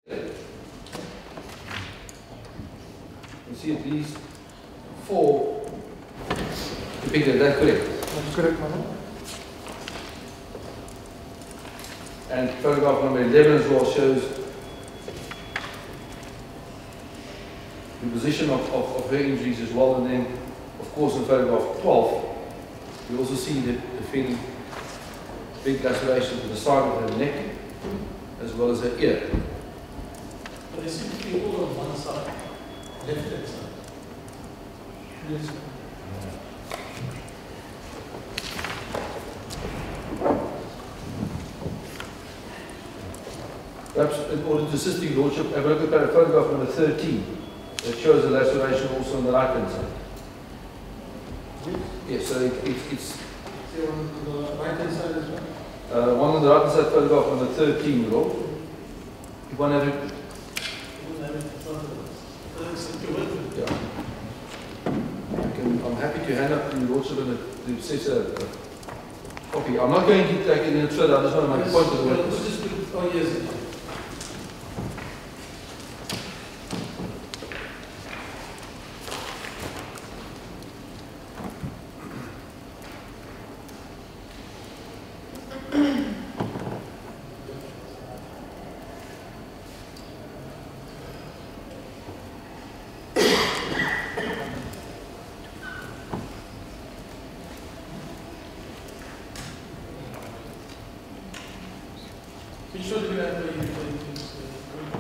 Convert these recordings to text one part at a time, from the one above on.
You see at least 4 depicted. Is that correct? That's correct, madam. And photograph number 11 as well shows the position of her injuries as well. And then, of course, in photograph 12, you also see the fairly big laceration to the side of her neck as well as her ear. But they seem to be all on one side, left-hand side. Yes, sir. Perhaps in order to assist you, Lordship, have a look at photograph number 13 that shows the laceration also on the right hand side. Yes, so it's See on the right-hand side as well? one on the right hand side, photograph number 13, Lord. You want to have it? Yeah. I'm happy to hand up to you also to assess a copy. I'm not going to take it any further, I just want to make a point of the witness. Oh, yes.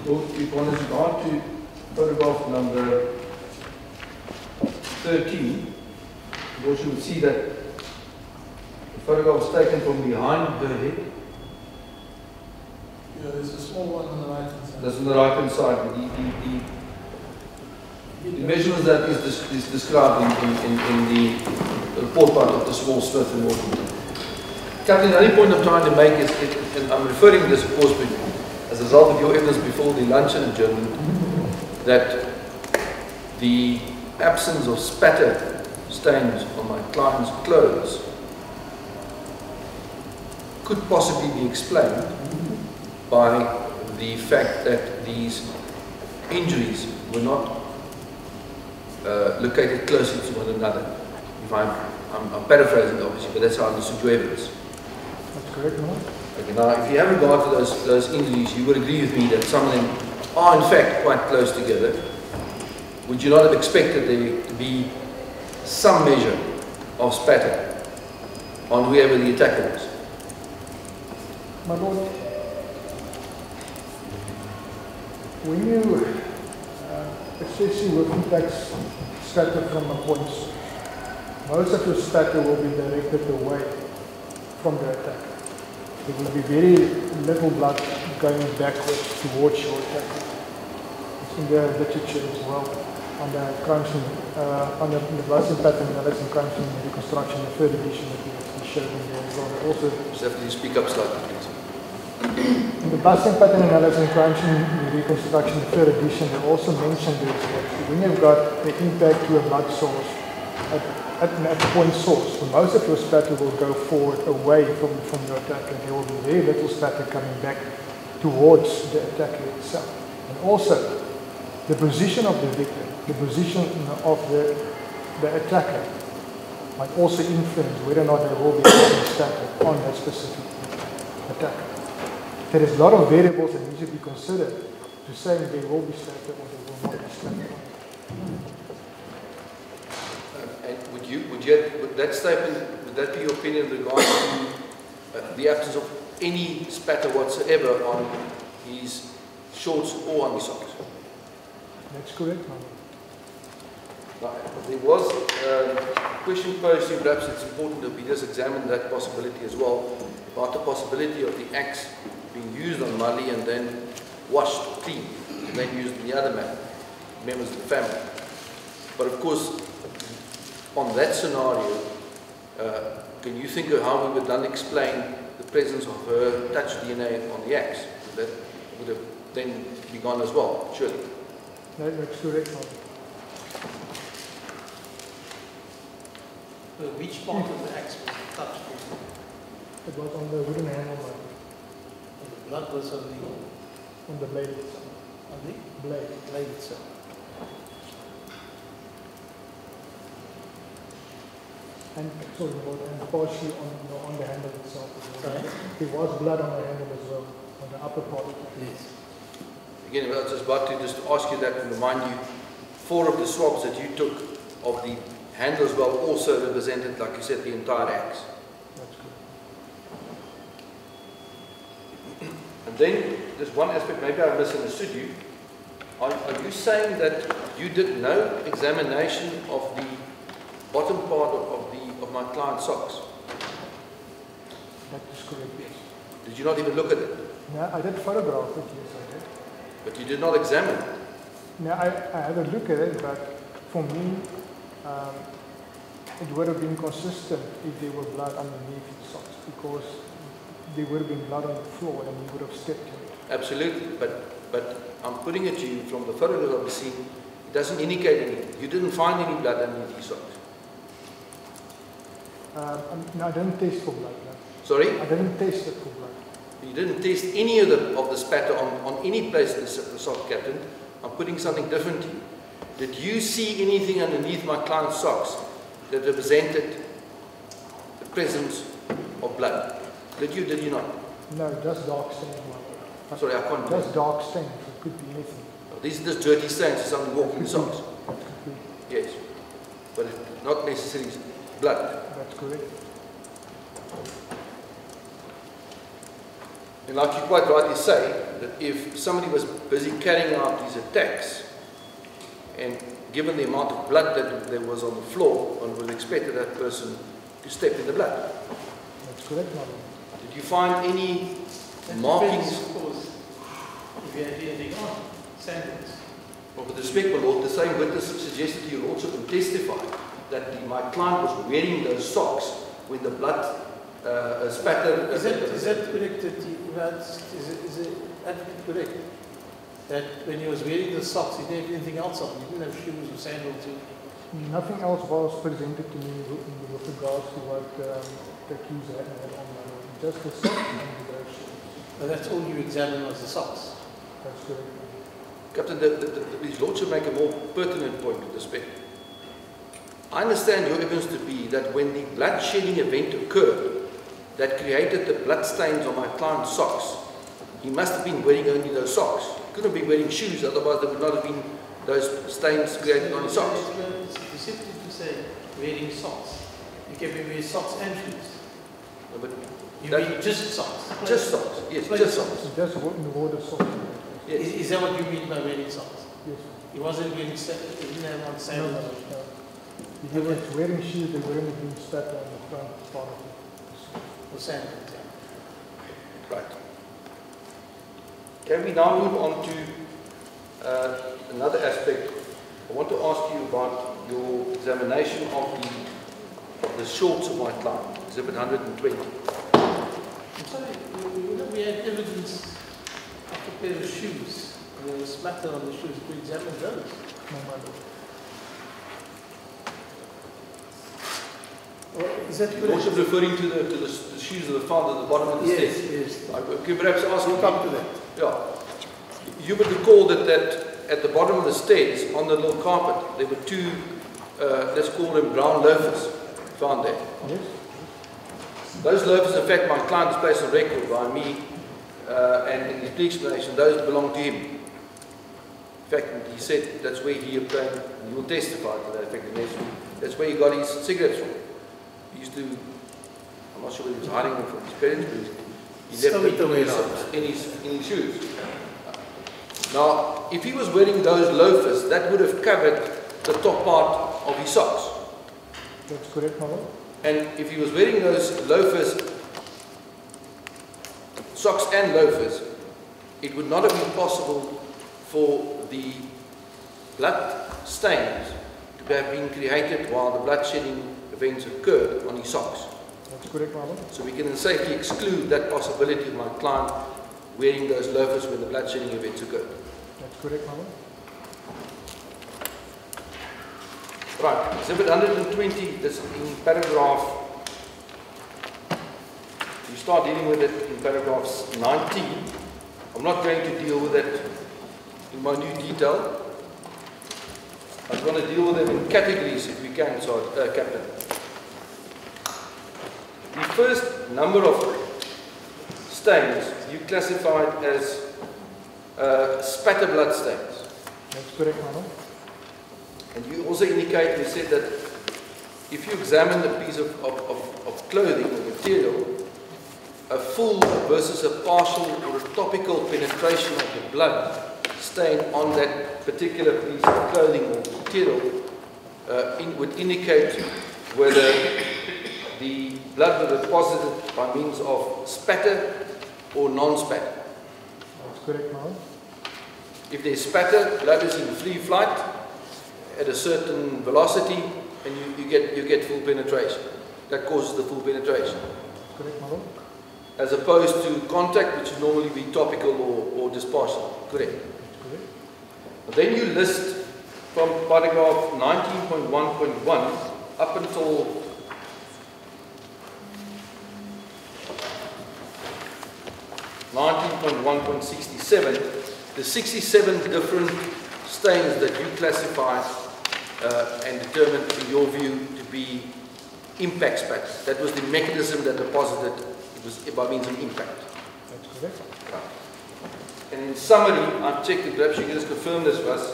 Lord, if one is regard to photograph number 13, you also would see that the photograph was taken from behind her head. Yeah, there's a small one on the right-hand side. That's on the right hand side. The measurements that is described in the report by Dr. Small, Smith and Morton. Captain, the only point I'm trying to make is, and I'm referring to this, of course, as a result of your evidence before the luncheon adjournment, that the absence of spatter stains on my client's clothes could possibly be explained by the fact that these injuries were not located closely to one another. If I'm paraphrasing, obviously, but that's how I understood your evidence. That's correct, no? Okay, now, if you have regard to those injuries, you would agree with me that some of them are in fact quite close together. Would you not have expected there to be some measure of spatter on whoever the attacker was? My lord, when you assess your impacts spatter from a point, most of your spatter will be directed away from the attacker. There will be very little blood going backwards towards your attacker. It's in the literature as well on the crime scene, on the blood pattern analysis and crime scene reconstruction, the third edition that we actually showed in there as well. Also, just have to speak up slightly, please. In the blood pattern analysis and crime scene reconstruction, the third edition, they also mentioned this, that when you've got the impact to a blood source at point source, so most of your spatter will go forward away from your attacker. There will be very little spatter coming back towards the attacker itself. And also, the position of the victim, the position of the attacker might also influence whether or not there will be spatter on that specific attacker. There is a lot of variables that need to be considered to say there will be spatter or there will not be spatter. And would that statement, would that be your opinion in regards to the absence of any spatter whatsoever on his shorts or on his socks? That's correct, ma'am. Now, there was a question posed to you, perhaps it's important that we just examine that possibility as well, about the possibility of the axe being used on Mali and then washed clean, and then used in the other members of the family. But of course, on that scenario, can you think of how we would then explain the presence of her touch DNA on the axe? That would have then be gone as well, surely. That's correct, ma'am. Which part of the axe was touched? It was on the wooden handle, ma'am. The blood was on the on the blade itself. On the blade itself. And sorry, and partially on the handle itself as well. Sorry? There was blood on the handle as well, on the upper part. Yes. Again, I was just about to just ask you that and remind you, 4 of the swabs that you took of the handle as well also represented, like you said, the entire axe. That's good. And then there's one aspect, maybe I misunderstood you. Are you saying that you did no examination of the bottom part of my client's socks? That is correct, yes. Did you not even look at it? No, I did photograph it, yes, I did. But you did not examine it? No, I had a look at it, but for me, it would have been consistent if there were blood underneath the socks, because there would have been blood on the floor and you would have stepped in it. Absolutely, but I'm putting it to you from the photos I've seen, it doesn't indicate anything. You didn't find any blood underneath your socks. No, I didn't taste for blood. No. Sorry? I didn't taste it for blood. You didn't taste any of the spatter on any place in the sock, Captain. I'm putting something different to you. Did you see anything underneath my client's socks that represented the presence of blood? Did you not? No, just dark stains. Sorry, I can't. Just dark stains. It could be anything. These are just dirty stains of something walking the socks. Yes, but it's not necessarily blood. That's correct. And like you quite rightly say, that if somebody was busy carrying out these attacks, and given the amount of blood that there was on the floor, one would expect that person to step in the blood. That's correct, Madam. Did you find any markings? Of course, if you had anything on, sandals. Well, with respect, my Lord, the same witness suggested to your Lordship and testified that my client was wearing those socks when the blood spatter. Is that correct? Is it absolutely correct that when he was wearing the socks, he didn't have anything else on? He didn't have shoes or sandals? Nothing else was presented to me with regards to what the accuser had on. Just the socks and the shoes. Well, that's all you examined was the socks. That's correct. Captain, His Lordship make a more pertinent point with respect. I understand your evidence to be that when the blood shedding event occurred that created the blood stains on my client's socks, he must have been wearing only those socks. He couldn't have been wearing shoes, otherwise there would not have been those stains created on his socks. It's deceptive to say wearing socks. You can be wearing socks and shoes. No, but you mean just socks? Just socks, yes, just socks. Just in the water socks. Yes. Is that what you mean by wearing socks? Yes. He wasn't wearing sandals, he didn't have on sandals. No. If he was wearing shoes, they wouldn't have been spatter on the front part of it. Or sandals, yeah. Right. Can we now move on to another aspect? I want to ask you about your examination of the shorts of my client, Exhibit 120. I'm sorry, we had evidence of a pair of shoes. There was spatter on the shoes. We examined those. No matter. Is that You're also referring to the shoes that were found at the bottom of the stairs? Yes. I could perhaps ask We'll come to that. Yeah. You would recall that at the bottom of the stairs, on the little carpet, there were two, let's call them brown loafers, found there. Yes. Those loafers, in fact, my client is placed on record by me and in his plea explanation, those belong to him. In fact, he said that's where he obtained, and he will testify to that effect, that's where he got his cigarettes from. He used to, I'm not sure whether he was hiding them from his parents, but he left them in his shoes. Now, if he was wearing those loafers, that would have covered the top part of his socks. That's correct, Madam. And if he was wearing those loafers, socks and loafers, it would not have been possible for the blood stains to have been created while the blood shedding events occurred on his socks. That's correct, Madam. So we can safely exclude that possibility of my client wearing those loafers when the blood shedding events occurred. That's correct, Madam. Right, Exhibit 120, this in paragraph, you start dealing with it in paragraph 19. I'm not going to deal with it in minute detail. I'm going to deal with them in categories if we can, Captain. The first number of stains you classified as spatter blood stains. That's correct, Madam. And you also indicated, you said that if you examine a piece of clothing or material, a full versus a partial or a topical penetration of the blood stain on that particular piece of clothing or material would indicate whether the blood was deposited by means of spatter or non-spatter. That's correct, Madam. If there's spatter, blood is in free flight at a certain velocity, and you get full penetration. That causes the full penetration. That's correct, Madam. As opposed to contact, which would normally be topical or just partial. Correct. That's correct. Then you list from paragraph 19.1.1 up until (19.1.67) the 67 different stains that you classified and determined, in your view, to be impact spatter. That was the mechanism that deposited. It was by means of impact. That's correct. Right. And in summary, I've checked, and perhaps you can just confirm this for us.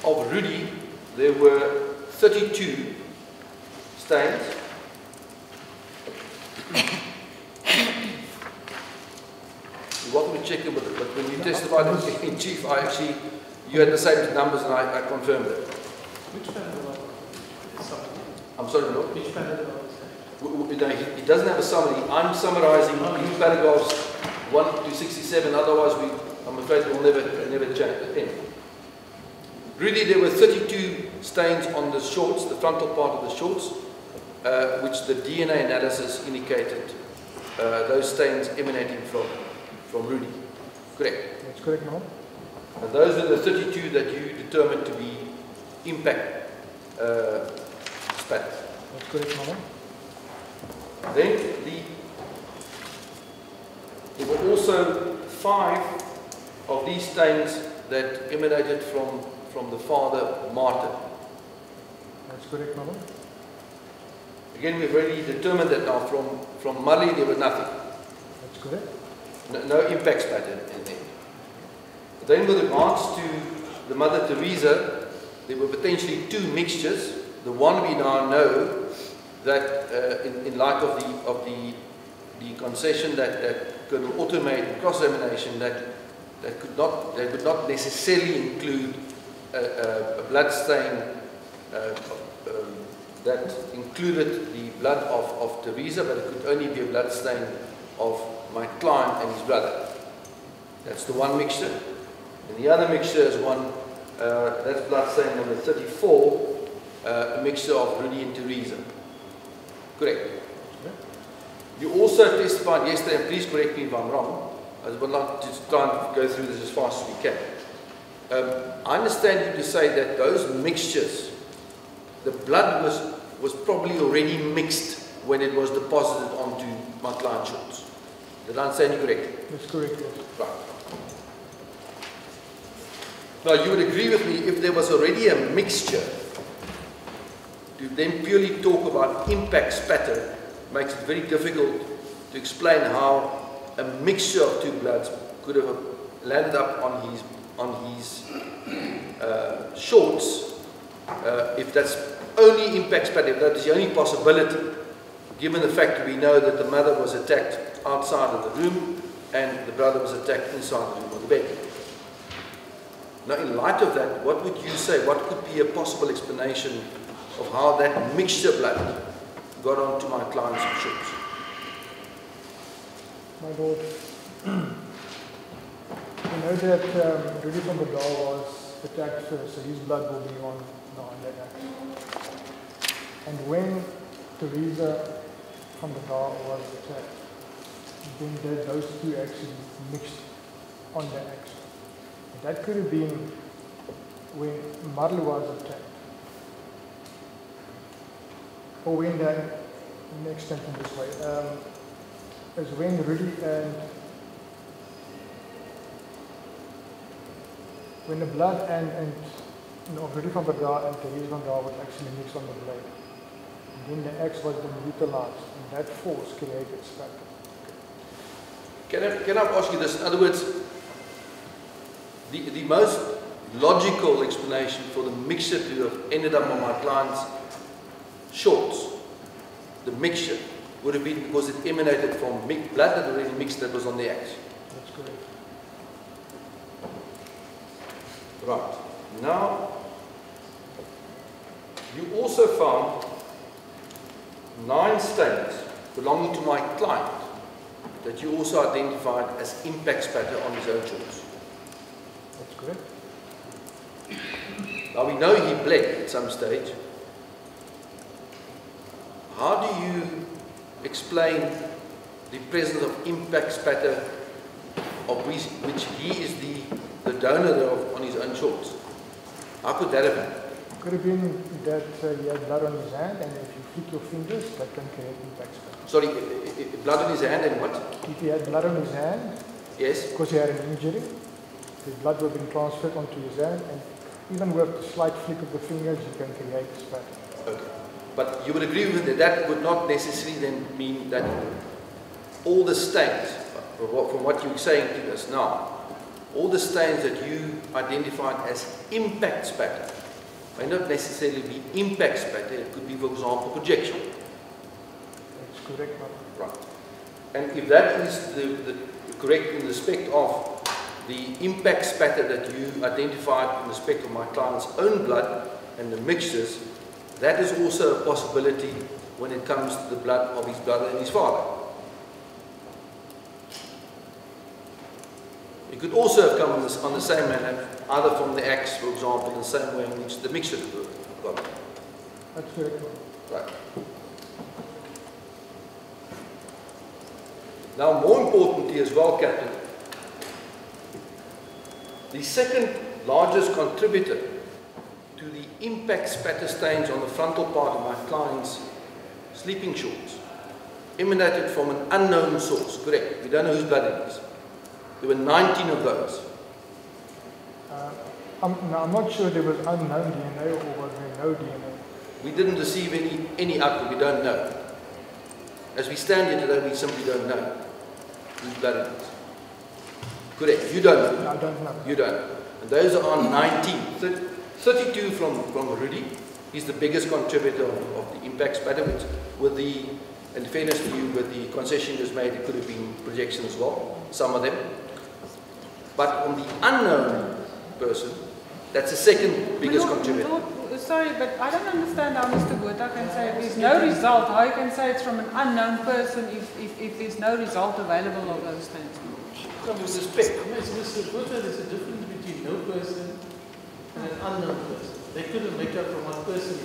Of Rudy, there were 32 stains. You're welcome to check them, but when you testified in chief, you had the same numbers, and I confirmed it. Which paragraph? I'm sorry, no? Which paragraph? He doesn't have a summary. I'm summarizing these paragraphs 1 to 67. Otherwise, I'm afraid we'll never change. Really, there were 32 stains on the shorts, the frontal part of the shorts, which the DNA analysis indicated those stains emanating from Rudy. Correct. That's correct, Madam. And those are the 32 that you determined to be impact spatter. That's correct, Madam. Then there were also 5 of these stains that emanated from the father, Martin. That's correct, Madam. Again, we've already determined that now from Mali there was nothing. That's correct. No impact spatter in there. Then with regards to the Mother Teresa, there were potentially 2 mixtures. The one we now know that in light of the concession that Colonel Otto made in cross-examination, that would not necessarily include a blood stain that included the blood of Teresa, but it could only be a blood stain of my client and his brother. That's the one mixture. And the other mixture is one, that's blood stain number 34, a mixture of Rudy and Teresa. Correct. You also testified yesterday, and please correct me if I'm wrong, I would like to try and go through this as fast as we can. I understand you to say that those mixtures, the blood was probably already mixed when it was deposited onto my client's shorts. Did I understand you correctly? That's correct, yes. Right. Now, you would agree with me, if there was already a mixture, to then purely talk about impact spatter makes it very difficult to explain how a mixture of 2 bloods could have landed up on his shorts, if that's only impact spatter, if that is the only possibility, given the fact that we know that the mother was attacked outside of the room and the brother was attacked inside the room of the bed. Now, in light of that, what would you say? What could be a possible explanation of how that mixture blood got onto my client's shorts? My lord, we know that Rudy van der Daal was attacked first, so his blood will be on that act. And when Teresa van der Daal was attacked, then those 2 actually mixed on the axe. That could have been when Marley was attacked. Or when the next sentence this way, is when Rudy and when the blood and of Rudy van Breda and Therese van Breda was actually mixed on the blade. And then the axe was then utilized, and that force created spatter. Can I ask you this? In other words, the most logical explanation for the mixture to have ended up on my client's shorts, the mixture, would have been because it emanated from blood that already mixed that was on the axe. That's correct. Right. Now, you also found 9 stains belonging to my client that you also identified as impact spatter on his own shorts. That's correct. Now we know he bled at some stage. How do you explain the presence of impact spatter of which he is the donor of on his own shorts? How could that have happened? Could have been that he had blood on his hand, and if you flick your fingers, that can create impact spatter. Sorry, blood on his hand and what? If he had blood on his hand, Yes. because he had an injury, the blood would have been transferred onto his hand, and even with a slight flick of the fingers, you can create spatter. Okay. But you would agree with me that that would not necessarily then mean that all the stains, from what you're saying to us now, all the stains that you identified as impact spatter may not necessarily be impact spatter. It could be, for example, projection. That's correct, Mark. Right. And if that is the correct in respect of the impact spatter that you identified in respect of my client's own blood and the mixtures, that is also a possibility when it comes to the blood of his brother and his father. It could also have come on the same manner, either from the axe, for example, in the same way in which the mixture got. That's correct. Right. Now, more importantly as well, Captain, the second largest contributor to the impact spatter stains on the frontal part of my client's sleeping shorts emanated from an unknown source, correct? We don't know whose blood it is. There were 19 of those. I'm not sure there was unknown DNA or was there no DNA. We didn't receive any output, we don't know. As we stand here today, we simply don't know whose blood it is. Correct, you don't know. I don't know. You don't know. And those are 19. 32 from Rudy. He's the biggest contributor of the impact spatter, which with the, in fairness to you, with the concession just made, it could have been projection as well, some of them. But on the unknown person, that's the second biggest contributor. Sorry, but I don't understand how Mr. Botha can say there's no result. How you can say it's from an unknown person if there's no result available of those things? Come with respect. Mr. Botha, there's a difference between no person and an unknown person. They couldn't make up from one person.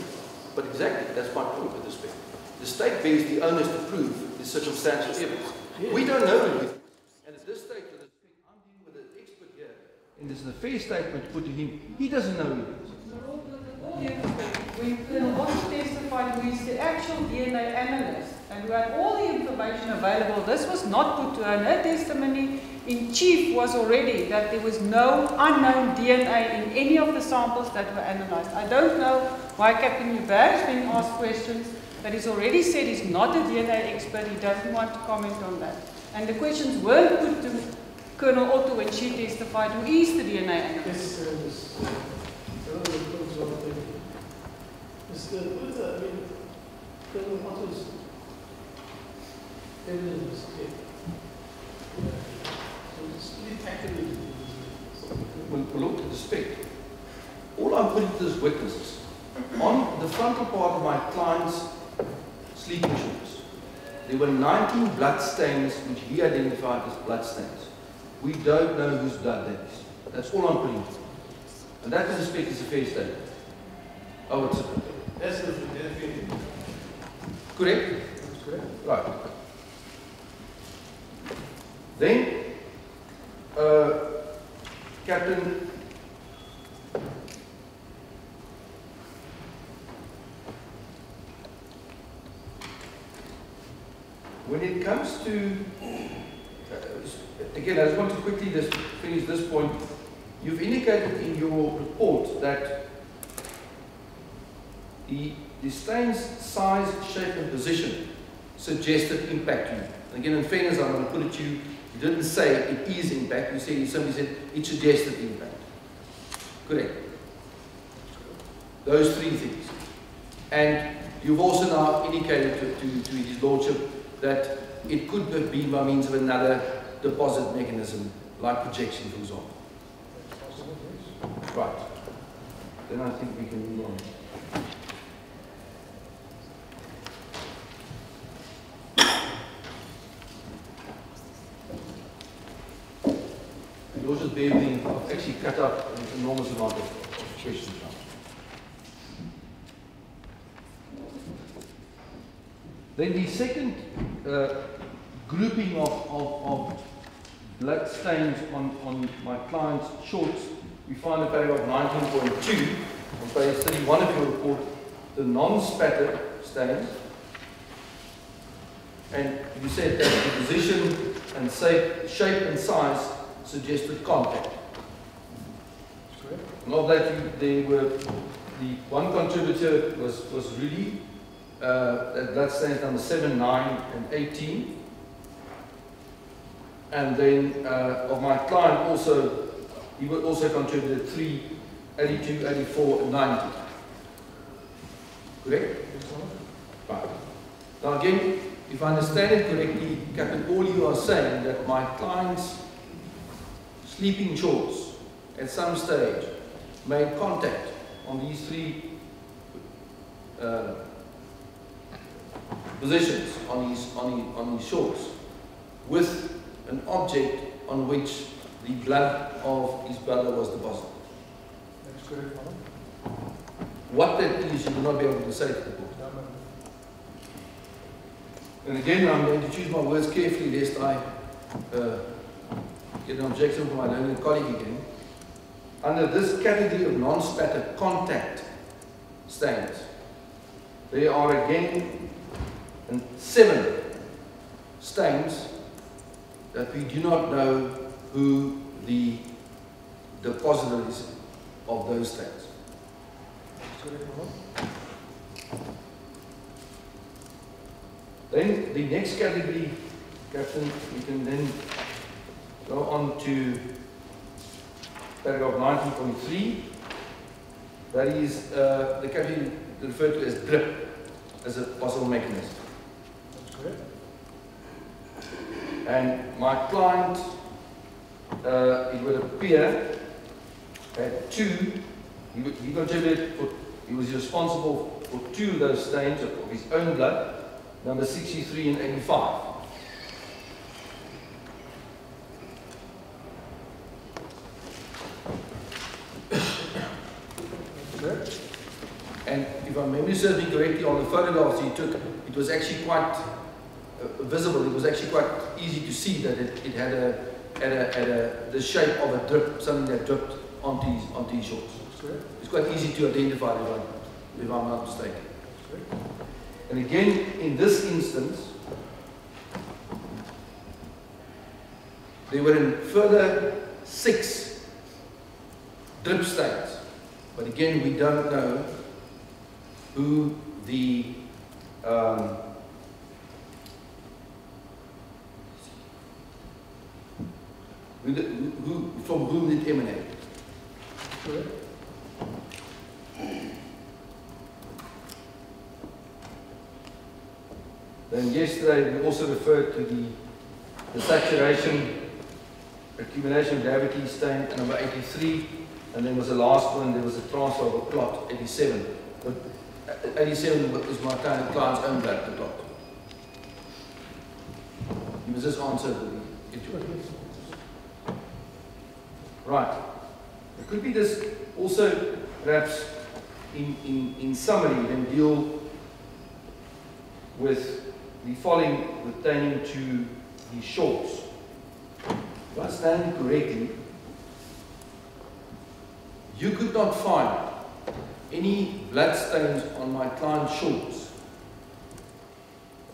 But exactly, that's my point with respect. The state bears the onus to prove the circumstantial evidence. Yeah. We don't know who. And at this stage, with respect, I'm dealing with an expert here, and there's a fair statement put to him. He doesn't know who it is. We can also testify who is the actual DNA analyst and who had all the information available. This was not put to her. And her testimony in chief was already that there was no unknown DNA in any of the samples that were analyzed. I don't know why Captain Huber is being asked questions, but he's already said he's not a DNA expert. He doesn't want to comment on that. And the questions weren't put to Colonel Otto when she testified who is the DNA analyst. Yes, Mr. Botha, I mean, Colonel Otto's evidence was clear. So it's really accurately. With all due respect, all I'm putting to this witnesses, on the frontal part of my client's sleeping shorts, there were 19 blood stains which he identified as blood stains. We don't know whose blood that is. That's all I'm putting to. And that, with respect, is a fair statement. Oh, it's a That's the definition. correct? That's correct. Right. Then, Captain, when it comes to, again, I just want to quickly just finish this point. You've indicated in your report that the stain's size, shape and position suggested impact to you. And again, in fairness, I'm going to put it to you, you didn't say it is impact, you simply said it suggested impact. Correct. Those three things. And you've also now indicated to His Lordship that it could have been by means of another deposit mechanism, like projection, for example. Right. Then I think we can move on. Yours is being actually cut up an enormous amount of questions now. Then the second grouping of blood stains on my client's shorts, we find in paragraph 19.2 on page 31 of your report, the non-spatter stains. And you said that the position and shape and size suggested contact. Not that the one contributor was really that blood stains number 7, 9, and 18. And then of my client also, he would also contributed 3, 82, 84, and 90. Correct? Right. Now again, if I understand it correctly, Captain, all you are saying that my client's sleeping shorts at some stage made contact on these three positions on his shorts with an object on which the blood of his brother was deposited. That's correct, Madam. What that is, you will not be able to say to the court. And again, I'm going to choose my words carefully lest I get an objection from my learned colleague again. Under this category of non-spatter contact stains, there are again 7 stains that we do not know who the depositor is of those stains. Then the next category, Captain, we can then go on to paragraph 19.3. That is the category referred to as drip as a possible mechanism. That's correct. And my client, it would appear, had 2. He contributed, he was responsible for 2 of those stains of his own blood, number 63 and 85. And if my memory serves me correctly, on the photographs he took, it was actually quite visible. It was actually quite easy to see that it had the shape of a drip, something that dripped onto his shorts. It's quite easy to identify if I'm not mistaken. And again, in this instance, there were in further 6 drip stains. But again, we don't know who the from whom it emanated. Correct. Then yesterday we also referred to the saturation, accumulation of gravity stain number 83, and then was the last one, there was a transfer of a clot, 87. But 87 is my client's own blood, the clot. You must just answer the right. It could be this also perhaps in summary then deal with the following pertaining to the shorts. If I understand correctly, you could not find any blood stains on my client's shorts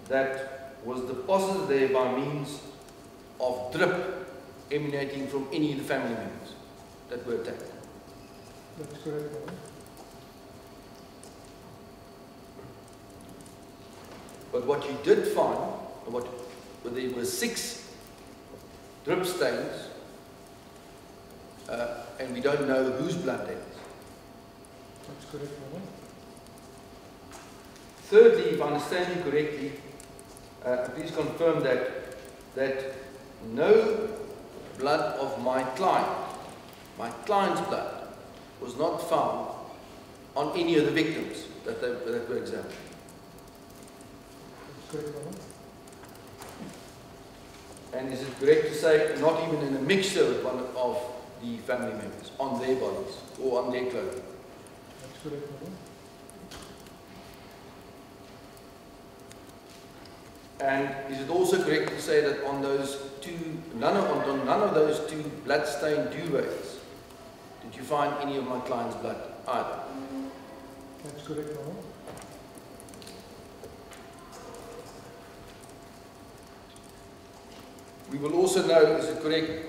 that was deposited there by means of drip emanating from any of the family members. that were attacked. That's correct. But what you did find, there were 6 drip stains, and we don't know whose blood that is. That's correct. Thirdly, if I understand you correctly, please confirm that no blood of my client's blood, was not found on any of the victims that were examined. That's correct. And is it correct to say not even in a mixture with one of the family members on their bodies or on their clothing? That's correct. And is it also correct to say that on those none of those 2 blood-stained duvets did you find any of my client's blood either? That's correct. We will also know, is it correct,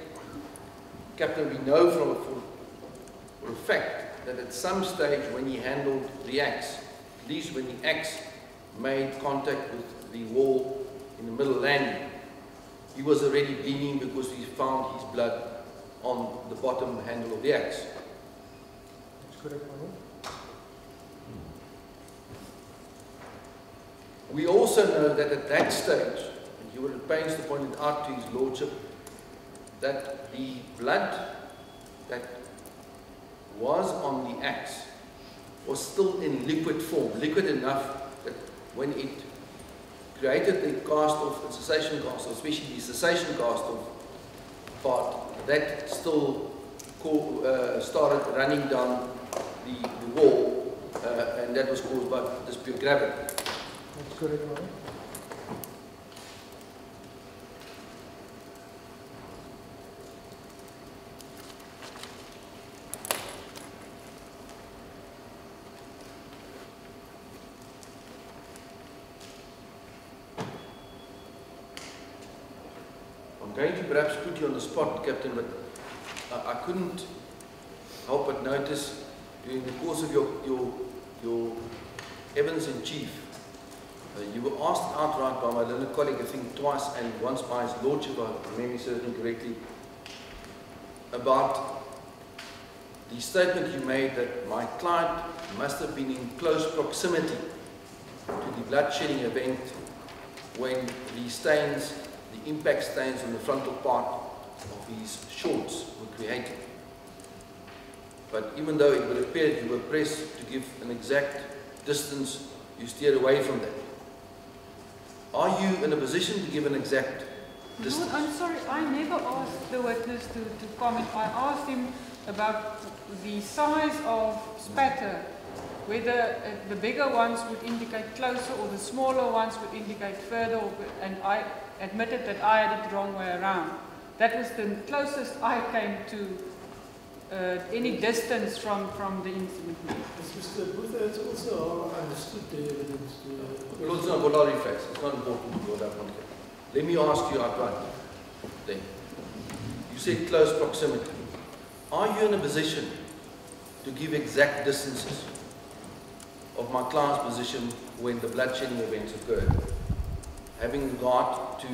Captain, we know for a fact that at some stage when he handled the axe, at least when the axe made contact with the wall in the middle landing, he was already bleeding because we found his blood on the bottom handle of the axe. That's correct. We also know that at that stage, and you were at pains to point it out to his lordship, that the blood that was on the axe was still in liquid form, liquid enough that when it created the cast-off and cessation cast-off, especially the cessation cast-off part, that still started running down the wall, and that was caused by this pure gravity. That's correct. I'm going to perhaps put you on the spot, Captain, but I couldn't help but notice during the course of your evidence-in-chief, you were asked outright by my learned colleague, I think twice, and once by his lordship, if I remember certainly correctly, about the statement you made that my client must have been in close proximity to the blood-shedding event when the stains, the impact stains on the frontal part of his shorts were created. But even though it would appear that you were pressed to give an exact distance, you steered away from that. Are you in a position to give an exact distance? No, I'm sorry, I never asked the witness to comment. I asked him about the size of spatter, whether the bigger ones would indicate closer or the smaller ones would indicate further, and I admitted that I had it the wrong way around. That was the closest I came to any distance from the incident. Mr. Booth has also understood the evidence. It's not what I reflex. It's not important to go that one. Let me ask you outright then. You said close proximity. Are you in a position to give exact distances of my client's position when the blood-shedding events occurred, having regard to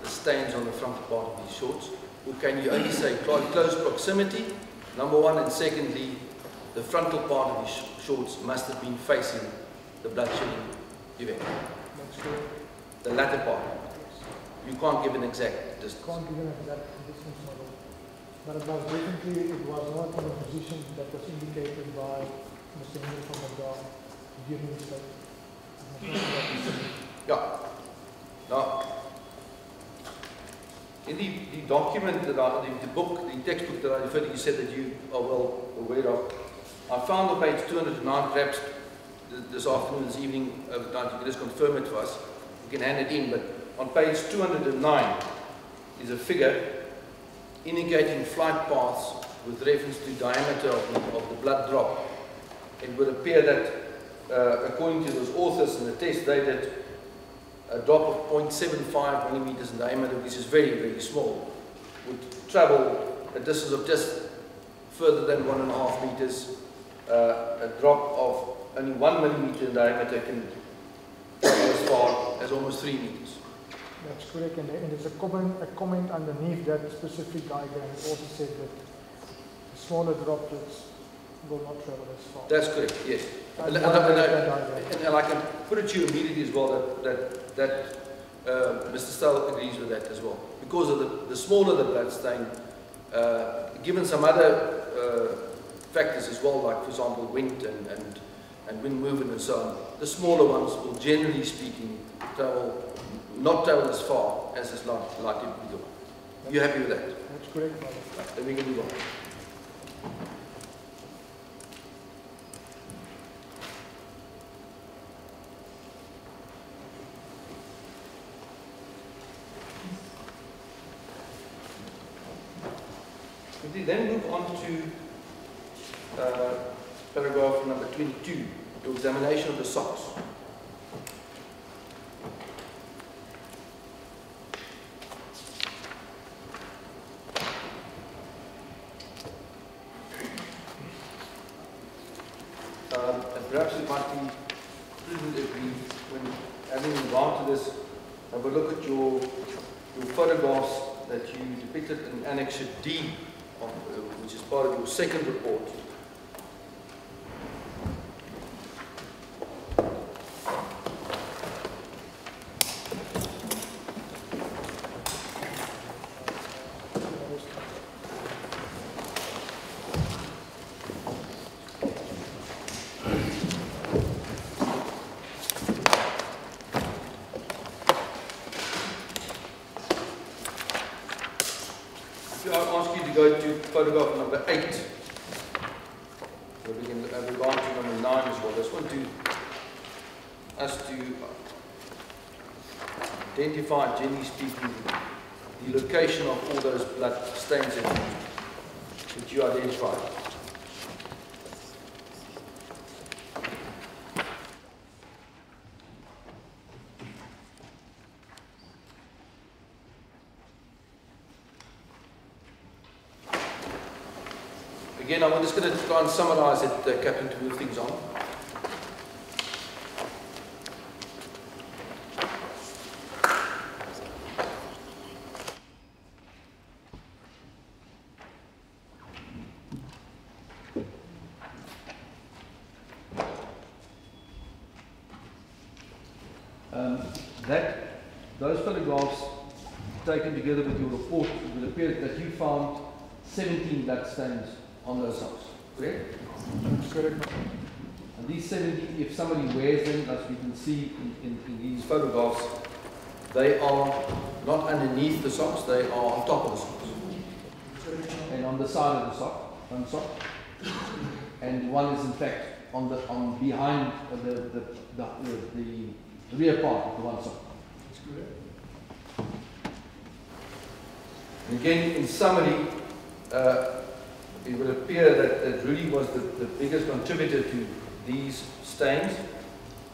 the stains on the front part of his shorts? Or can you only say close proximity, number one, and secondly, the frontal part of his shorts must have been facing the blood-shedding event? That's correct. The latter part. You can't give an exact distance. Can't give an exact distance model. But it was definitely, it was not in a position that was indicated by Mr. Henry from the guard during the study. Yeah. Now, in the document that the book, the textbook that I referred to, you said that you are well aware of. I found on page 209, perhaps this afternoon, this evening, overnight, you can just confirm it for us. You can hand it in, but on page 209 is a figure indicating flight paths with reference to diameter of the blood drop. It would appear that, according to those authors in the test, they did a drop of 0.75 millimeters in diameter, which is very, very small, would travel a distance of just further than 1.5 meters, a drop of only 1 millimeter in diameter can go as far as almost 3 meters. That's correct, and there's a comment underneath that specific diagram. It also said that the smaller droplets will not travel as far. That's correct, yes. And I can put it to you immediately as well that Mr. Stahl agrees with that as well. Because of the smaller the blood stain, given some other factors as well, like for example wind and wind movement and so on, the smaller ones will generally speaking not travel as far as is likely to be the one. You happy with that? That's correct, brother. Then we can move on. We then move on to paragraph number 22, the examination of the socks. And perhaps it might be prudent if we, when having gone to this, have a look at your photographs that you depicted in Annexure D, which is part of your second report. I'll ask you to go to photograph number 8. So we can move on to number 9 as well. I just want us to identify, generally speaking, the location of all those blood stains that you identified. Again, I'm just going to try and summarize it, Captain, to move things on. Those photographs taken together with your report, it would appear that you found 17 blood stains on those socks, correct? That's correct. And these 17, if somebody wears them, as we can see in these photographs, they are not underneath the socks, they are on top of the socks. And on the side of the sock, one sock. And one is in fact on behind the rear part of the one sock. That's correct. And again, in summary, it would appear that Rudy was the biggest contributor to these stains.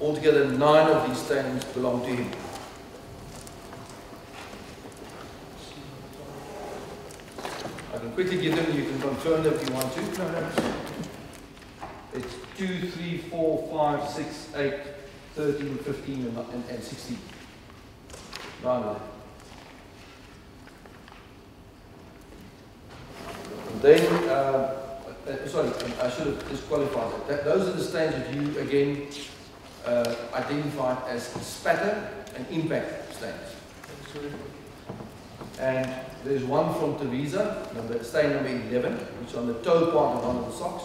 Altogether, 9 of these stains belong to him. I can quickly give them, you can confirm them if you want to. No. It's 2, 3, 4, 5, 6, 8, 13, 15, and 16. 9 of them. Then, sorry, I should have disqualified it. Those are the stains that you, again, identified as spatter and impact stains. And there's one from Teresa, stain number 11, which is on the toe part of one of the socks.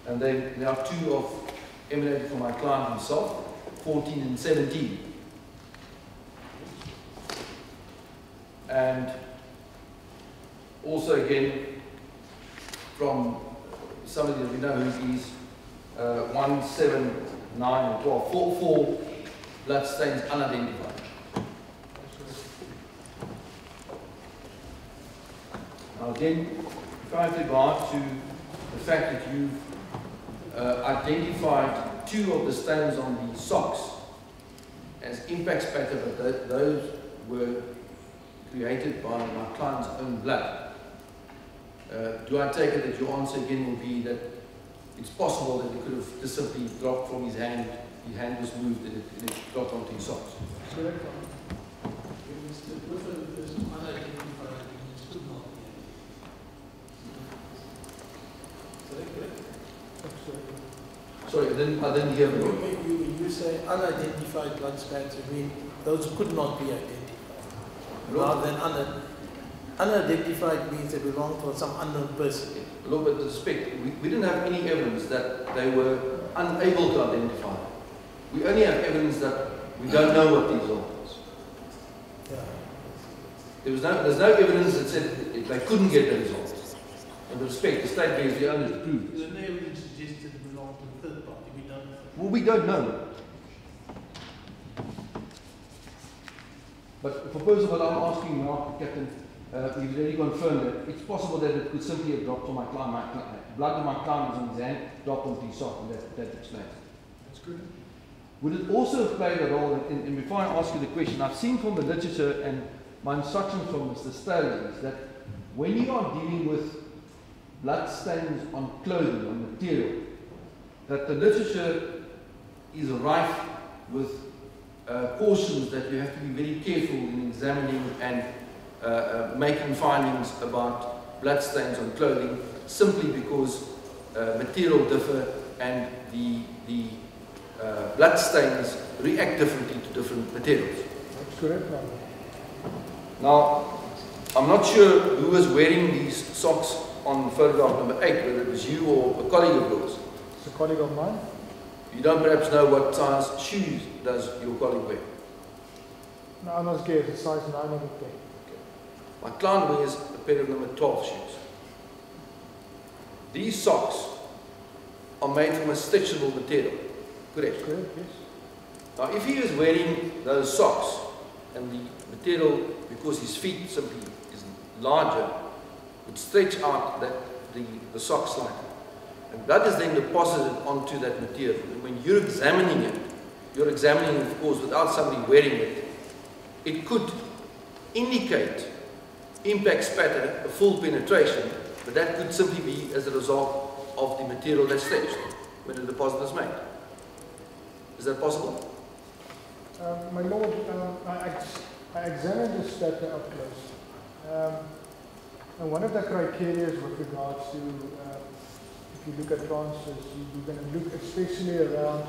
And then there are 2 emanated from my client himself, 14 and 17. And also again, from somebody that we know who he is, 1, 7, 9, and 12, 4 blood stains unidentified. Now again, with regard to the fact that you've identified 2 of the stains on the socks as impact spatter, but those were created by my client's own blood. Do I take it that your answer again will be that it's possible that it could have just simply dropped from his hand was moved and it dropped onto his socks? Correct. Sorry, I didn't hear you. When you say unidentified blood spatter, I mean those could not be identified. Rather than unidentified means they belong to some unknown person. A little bit of respect. We didn't have any evidence that they were unable to identify. We only have evidence that we don't know what the result was. Yeah. There's no evidence that said they couldn't get the result. And with respect, the state bears the onus to prove this. There's no evidence suggested it belonged to a third party. We don't know. Well, we don't know. But for purpose of what I'm asking now, Captain, we've already confirmed that it's possible that it could simply have dropped from my client. Blood of my client was on his hand, dropped onto his sock, and that explains it. That's good. Would it also have played a role, and before I ask you the question, I've seen from the literature and my instructions from Mr. Staley is that when you are dealing with blood stains on clothing, on material, that the literature is rife with cautions that you have to be very careful in examining and making findings about blood stains on clothing, simply because material differ and the blood stains react differently to different materials. That's correct. Now, I'm not sure who was wearing these socks on photograph number 8, whether it was you or a colleague of yours. It's a colleague of mine. You don't perhaps know what size shoes does your colleague wear? No, I must guess, it's size 9 on the pair. My client wears a pair of number 12 shoes. These socks are made from a stretchable material. Correct? Correct, yes. Now, if he is wearing those socks and the material, because his feet simply is larger, would stretch out the sock slightly. And blood is then deposited onto that material. And when you're examining it, of course, without somebody wearing it, it could indicate impact spatter, a full penetration, but that could simply be as a result of the material that's stretched when the deposit is made. Is that possible? My Lord, I examined the spatter up close. And one of the criteria with regards to, if you look at transfers, you're going to look especially around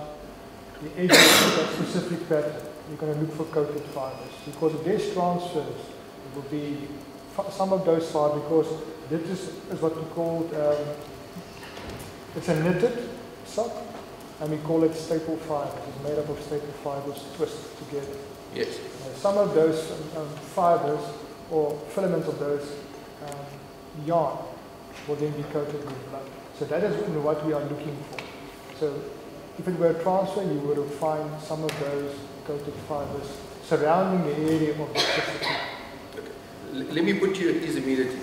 the edges of that specific pattern. You're going to look for coated fibers. Because if there's transfers, it will be some of those fibers, because this is what we call, it's a knitted sock, and we call it staple fibers. It's made up of staple fibers twisted together. Yes. Some of those fibers or filaments of those yarn will then be coated with blood. So that is what we are looking for. So if it were a transfer, you would have find some of those coated fibers surrounding the area of the specific. Okay. Let me put you at ease immediately.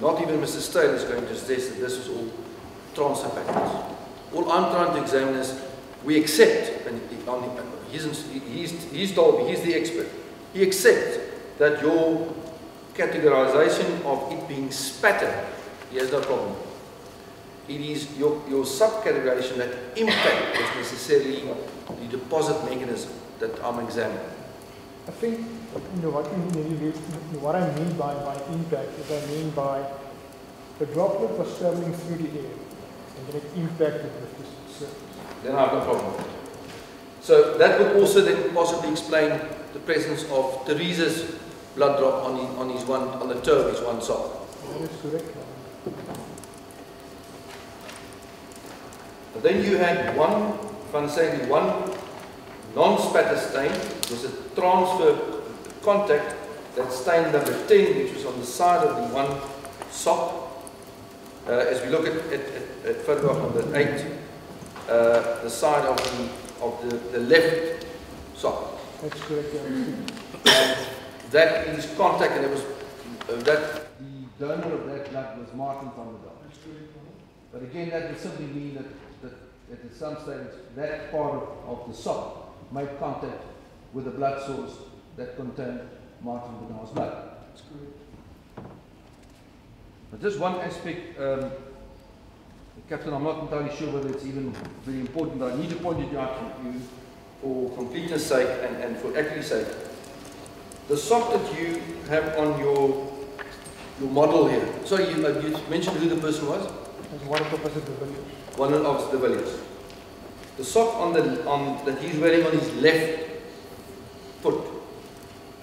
Not even Mr. Steele is going to suggest that this is all transfer patterns. All I'm trying to examine is, we accept, and he's told me, he's the expert, he accepts that your categorization of it being spatter, he has no problem. It is your sub-categorization that impact is necessarily the deposit mechanism that I'm examining. I think what I mean by impact is I mean by the droplet was traveling through the air and then it impacted with the surface. Then I have no problem with it. So that would also then possibly explain the presence of Teresa's blood drop on the toe of his one sock. That is correct. But then you had one non-spatter stain. It was a transfer contact that stain number 10, which was on the side of the one sock. As we look at photograph number 8, the side of the left sock. That's correct. That is contact, and it was that the donor of that blood was Martin van der Dal. But again, that would simply mean that at some stage that part of the sock made contact with the blood source that contained Martin van der Dal's blood. That's correct. But just one aspect, Captain, I'm not entirely sure whether it's even very important, but I need to point it out to you for completeness sake and for accuracy sake. The sock that you have on your model here. Sorry, you mentioned who the person was? It's one of the De Villiers. One of De Villiers. The sock that he's wearing on his left foot,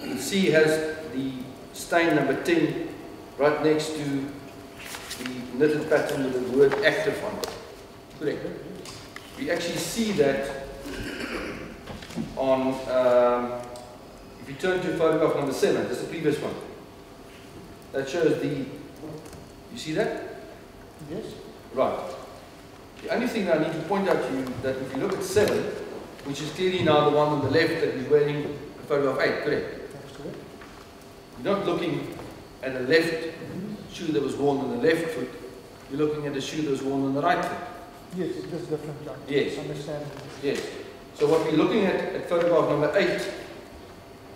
you see has the stain number 10 right next to the knitted pattern with the word active on it. Correct. We actually see that on, if you turn to photograph number 7, that's the previous one. That shows the, you see that? Yes. Right. The only thing that I need to point out to you that if you look at 7, which is clearly now the one on the left that is wearing a photograph 8, correct? That's correct. You're not looking at a left shoe that was worn on the left foot, you're looking at a shoe that was worn on the right foot. Yes, it is different, John. Yes. Understand. Yes. So what we're looking at photograph number 8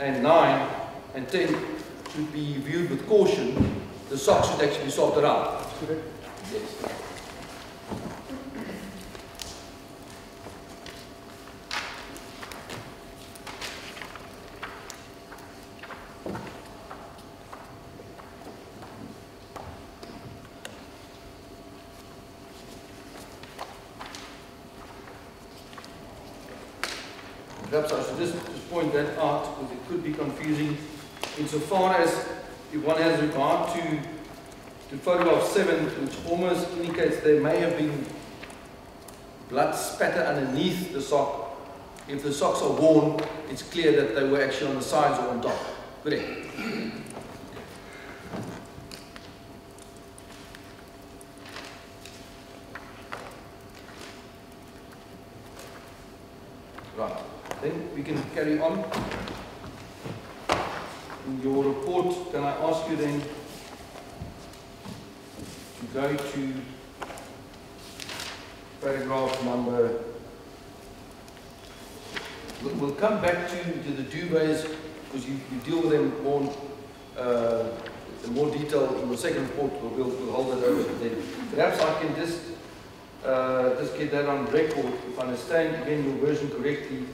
and 9 and 10 should be viewed with caution. The socks should actually be sorted out. That's correct. Yes. Perhaps I should just point that out because it could be confusing insofar as if one has regard to photograph 7, which almost indicates there may have been blood spatter underneath the sock. If the socks are worn, it's clear that they were actually on the sides or on top. Correct. Right. Then we can carry on. In your report, can I ask you then to go to paragraph number, we'll come back to the duvets because you deal with them more in more detail in the second report. We'll hold that over then. Perhaps I can just get that on record if I understand again your version correctly.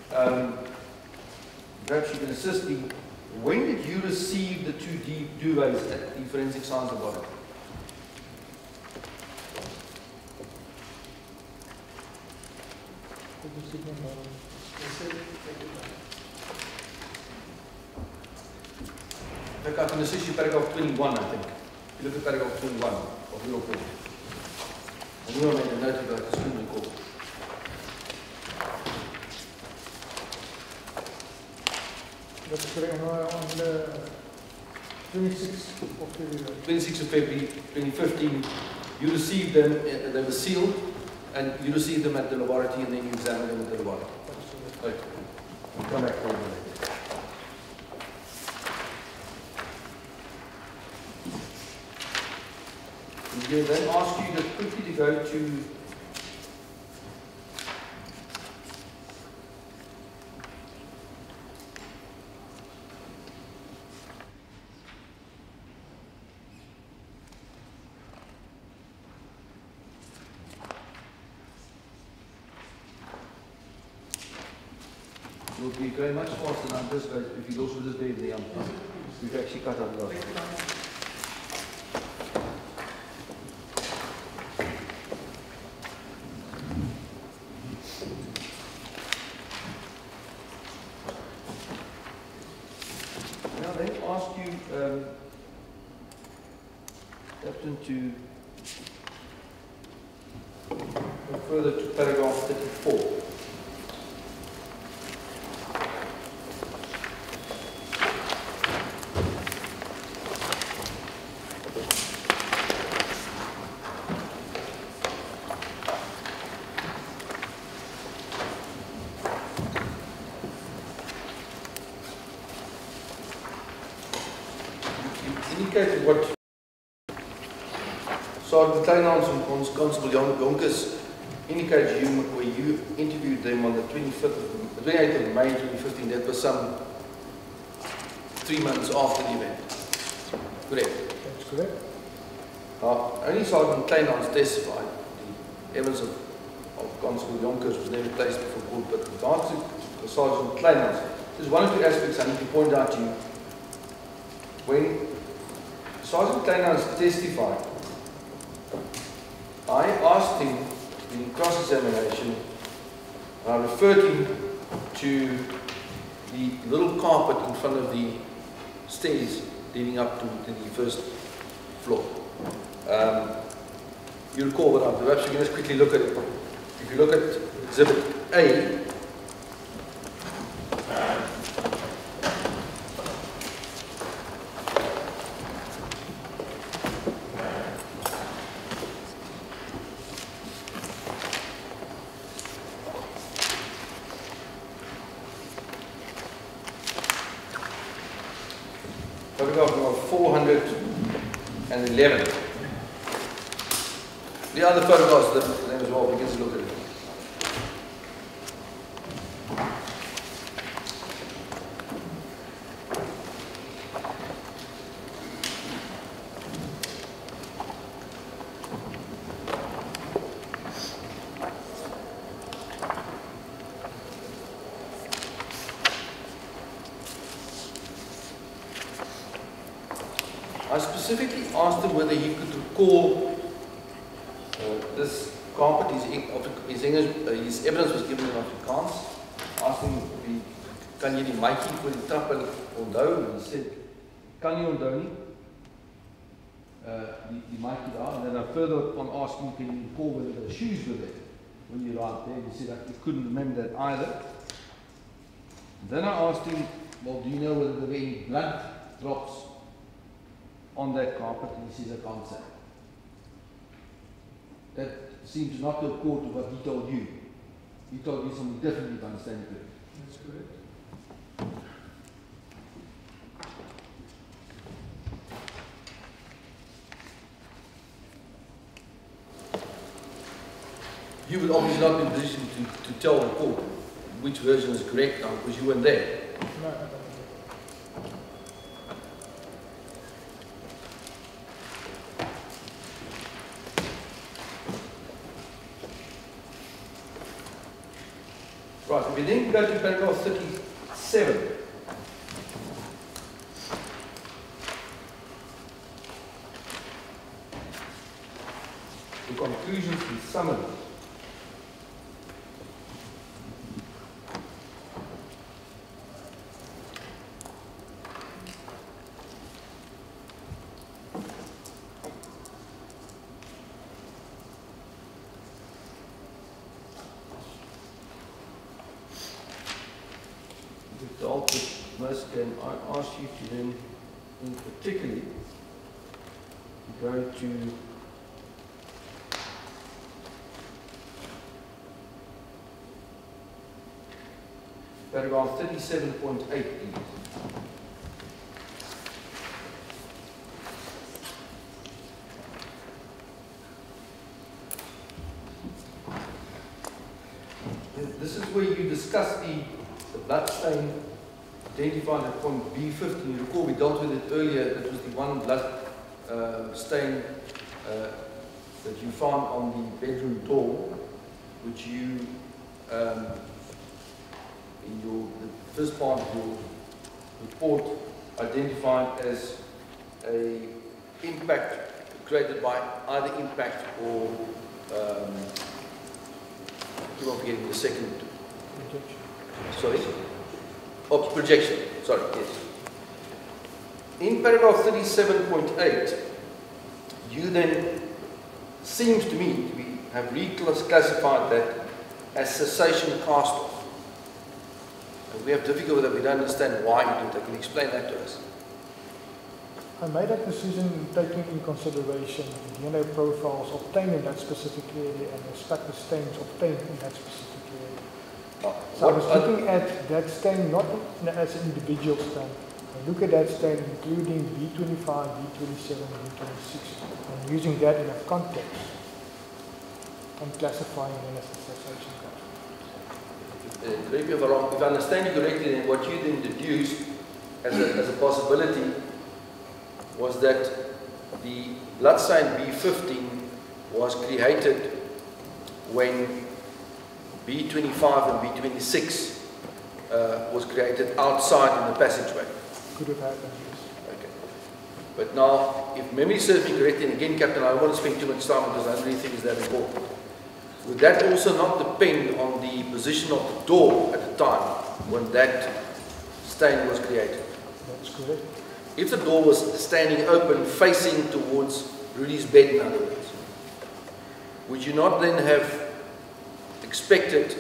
Perhaps you can assist me. When did you receive the 2 duvets at the forensic science laboratory? I can assist you paragraph 21, I think. You look at paragraph 21 of your report. I will make a note of that screen record. That's correct. On the 26th of February. 26th of February 2015, you received them, they were sealed, and you received them at the laboratory and then you examined them at the laboratory. Okay. We'll come back to that. We will then ask you just quickly to go to we'll be going much faster than this, but if you also just leave the we've actually cut out a lot. Now then ask you, Captain, to go further to paragraph 34. Indicated what Sergeant Kleinhans and Constable Jonkers indicated you where you interviewed them on the 28th of May 2015. That was some 3 months after the event. Correct? That's correct. Only Sergeant Kleinhans testified. The evidence of Constable Jonkers was never placed before court, but with regards to Sergeant Kleinhans, there's one or two aspects I need to point out to you. When Sergeant Kleinhans testified, I asked him in cross-examination, I referred him to the little carpet in front of the stairs leading up to the first floor. You recall what I'm perhaps we can just quickly look at it. If you look at Exhibit A, photograph number 411. The other photographs that there as well, we can look at it. I specifically asked him whether he could recall this carpet, his evidence was given in Afrikaans. I asked him, kan jy die maatjie voor die trap onthou? En he said, kan nie onthou nie. Die maatjie daar. And then I further on asked him, can you recall whether the shoes were there when you arrived there? He said, he couldn't remember that either. And then I asked him, well, do you know whether there were any blood drops on that carpet? And he says, I can't say. That seems not to accord to what he told you. He told you something different, if I understand it correctly. That's correct. You would obviously not be in a position to tell the court which version is correct now, because you weren't there. No, I don't know. Right, we then go to paragraph 37. The conclusions and summary. Can I ask you to then, in particularly, go to paragraph 37.8, please. This is where you discuss the blood stain identified at point B15. You recall we dealt with it earlier. That was the one blood stain that you found on the bedroom door, which you, in the first part of your report, identified as a impact created by either impact or you won't get the second. Sorry. Of projection, sorry, yes. In paragraph 37.8, you then, seems to me, to have reclassified that as cessation cast-off. And we have difficulty that we don't understand why you did that. Can you explain that to us? I made that decision taking in consideration the DNA profiles obtained in that specific area and the spatter stains obtained in that specific area. So I was looking at that stain not as an individual stain. I look at that stain including B25, B27, B26, and using that in a context and classifying it as a cessation cast. Correct me if I'm wrong. If I understand you correctly, then what you then deduced as a possibility was that the bloodstain B15 was created when B25 and B26 was created outside in the passageway. Could have happened, yes. Okay. But now, if memory serves me correctly, and again, Captain, I don't want to spend too much time because I don't really think it's that important. Would that also not depend on the position of the door at the time when that stain was created? That's correct. If the door was standing open, facing towards Rudy's bed, in other words, would you not then have expected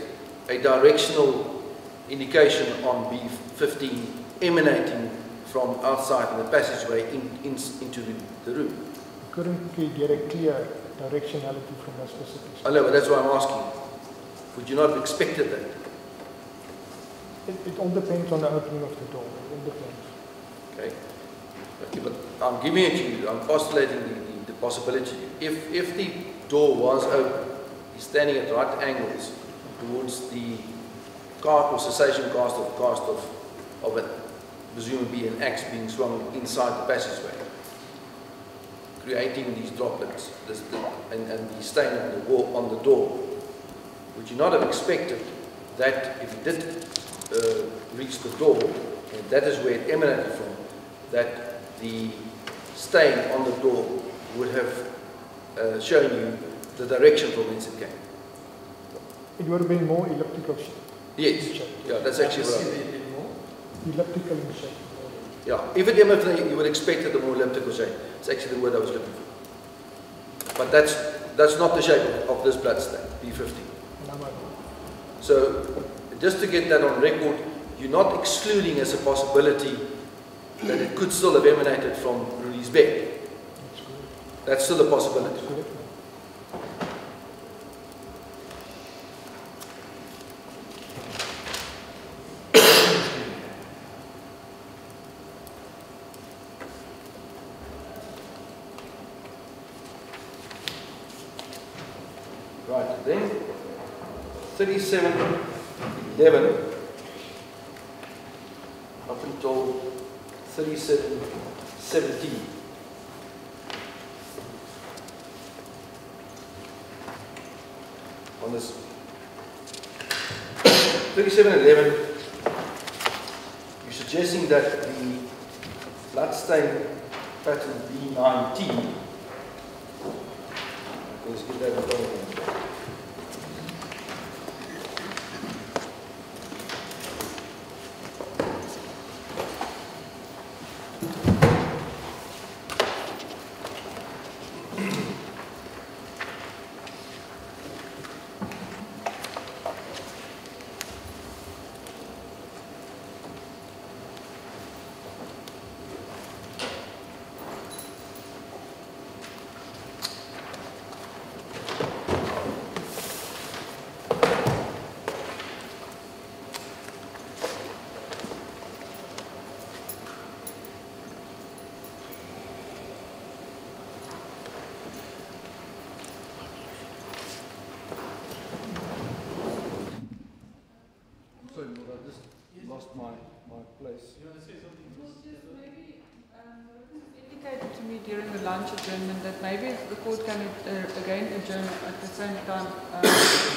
a directional indication on B15 emanating from outside in the passageway into the room? You couldn't get a clear directionality from that specific spot. I know, but that's why I'm asking. Would you not have expected that? It all depends on the opening of the door. It all depends. Okay. Okay, but I'm giving it to you, I'm postulating the possibility. If the door was open, he's standing at right angles towards the cast or cessation cast of it, presumably an axe being swung inside the passageway, creating these droplets and the stain on the wall, on the door. Would you not have expected that if it did reach the door, and that is where it emanated from, that the stain on the door would have shown you the direction from whence it came? It would have been more elliptical shape. Yes. Yeah, that's actually what I mean. Elliptical in shape. Yeah, if it emanated, you would expect it a more elliptical shape. It's actually the word I was looking for. But that's not the shape of this blood stain, B15. So, just to get that on record, you're not excluding as a possibility that it could still have emanated from Rudy's bed. That's still a possibility. Right, then 3711 up until 3717. On this 3711, you're suggesting that the bloodstain pattern B19, let's get that in front of me. Lost my place. You want to say something? Just maybe indicated to me during the lunch adjournment that maybe the court can again adjourn at the same time.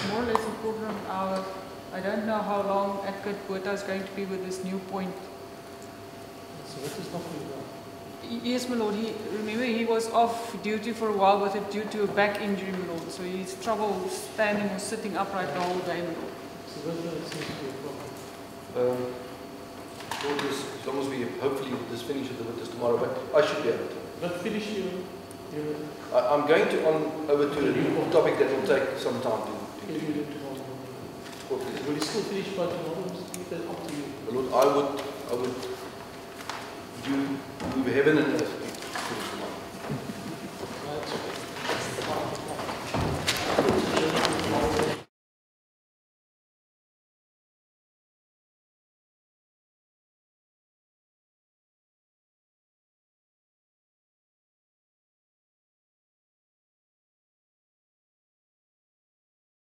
More or less a quarter of an hour. I don't know how long Advocate Botha is going to be with this new point. So what is not going on? Yes, my lord. Remember he was off duty for a while with it due to a back injury, my lord. So he's trouble standing or sitting upright the whole day, my lord. So what seems to be a problem? As long as we hopefully just finish with the witness tomorrow, but I should be able to. But finish your I'm going to over to a topic that will take some time to tomorrow. Will you still finish by tomorrow? Leave that up to you. Lord, I would do move heaven and earth